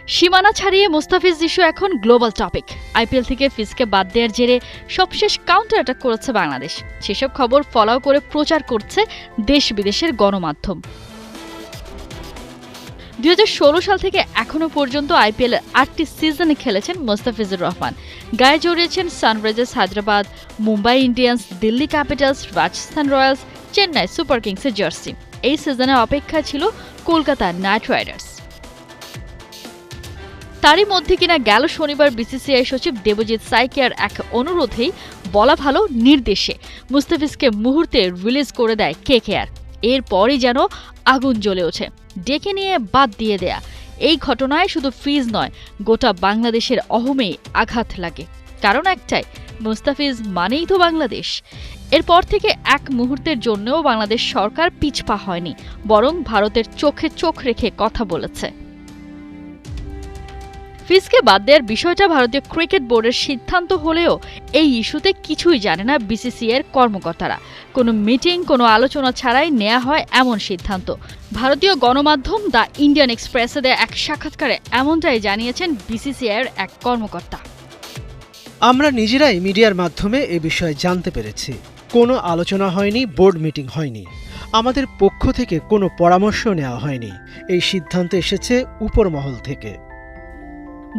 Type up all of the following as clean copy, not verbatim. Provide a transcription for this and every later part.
সীমানা ছাড়িয়ে মুস্তাফিজ ইস্যু এখন গ্লোবাল টপিক। আইপিএল থেকে ফিজকে বাদ দেওয়ার জেরে সবশেষ কাউন্টার অ্যাটাক করেছে বাংলাদেশ। সেসব খবর ফলাও করে প্রচার করছে দেশ বিদেশের গণমাধ্যম। 2016 সাল থেকে এখনো পর্যন্ত আইপিএলের 8টি সিজনে খেলেছেন মুস্তাফিজুর রহমান। গায়ে জড়িয়েছেন Sunrisers Hyderabad, Mumbai Indians, Delhi Capitals, Rajasthan Royals, Chennai Super কিংসের জার্সি। এই সিজনে অপেক্ষায় ছিল কলকাতা নাইট রাইডার্স। তারই মধ্যে কিনা গেল শনিবার বিসিসিআই সচিব দেবজিৎ সাইকিয়ার এক অনুরোধেই বলা ভালো নির্দেশে মুস্তাফিজকে মুহূর্তে রিলিজ করে দেয় কেকেআর। এরপরই যেন আগুন জ্বলে ওঠে, ডেকে নিয়ে বাদ দিয়ে দেয়া। এই ঘটনায় শুধু ফিজ নয়, গোটা বাংলাদেশের অহমেই আঘাত লাগে। কারণ একটাই, মুস্তাফিজ মানেই তো বাংলাদেশ। এরপর থেকে এক মুহূর্তের জন্যও বাংলাদেশ সরকার পিছপা হয়নি, বরং ভারতের চোখে চোখ রেখে কথা বলেছে। ফিজকে বাদ দেওয়ার বিষয়টা ভারতীয় ক্রিকেট বোর্ডের সিদ্ধান্ত হলেও এই ইস্যুতে কিছুই জানে না বিসিসিআইয়ের কর্মকর্তারা। কোনো মিটিং, কোনো আলোচনা ছাড়াই নেওয়া হয় এমন সিদ্ধান্ত। ভারতীয় গণমাধ্যম দ্য ইন্ডিয়ান এক্সপ্রেসে দেয়া এক সাক্ষাৎকারে এমনটাই জানিয়েছেন বিসিসিআইয়ের এক কর্মকর্তা। আমরা নিজেরাই মিডিয়ার মাধ্যমে এ বিষয়ে জানতে পেরেছি। কোনো আলোচনা হয়নি, বোর্ড মিটিং হয়নি, আমাদের পক্ষ থেকে কোনো পরামর্শ নেওয়া হয়নি। এই সিদ্ধান্ত এসেছে উপর মহল থেকে।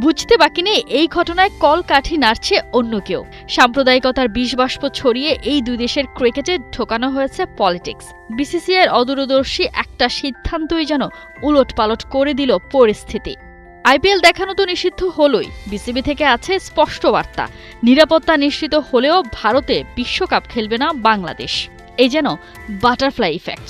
বুঝতে বাকি নেই এই ঘটনায় কলকাঠি নাড়ছে অন্য কেউ। সাম্প্রদায়িকতার বিষবাষ্প ছড়িয়ে এই দুই দেশের ক্রিকেটে ঢোকানো হয়েছে পলিটিক্স। বিসিসিআইয়ের অদূরদর্শী একটা সিদ্ধান্তই যেন উলটপালট করে দিল পরিস্থিতি। আইপিএল দেখানো তো নিষিদ্ধ হলোই, বিসিবি থেকে আছে স্পষ্ট বার্তা, নিরাপত্তা নিশ্চিত হলেও ভারতে বিশ্বকাপ খেলবে না বাংলাদেশ। এই যেন বাটারফ্লাই ইফেক্ট।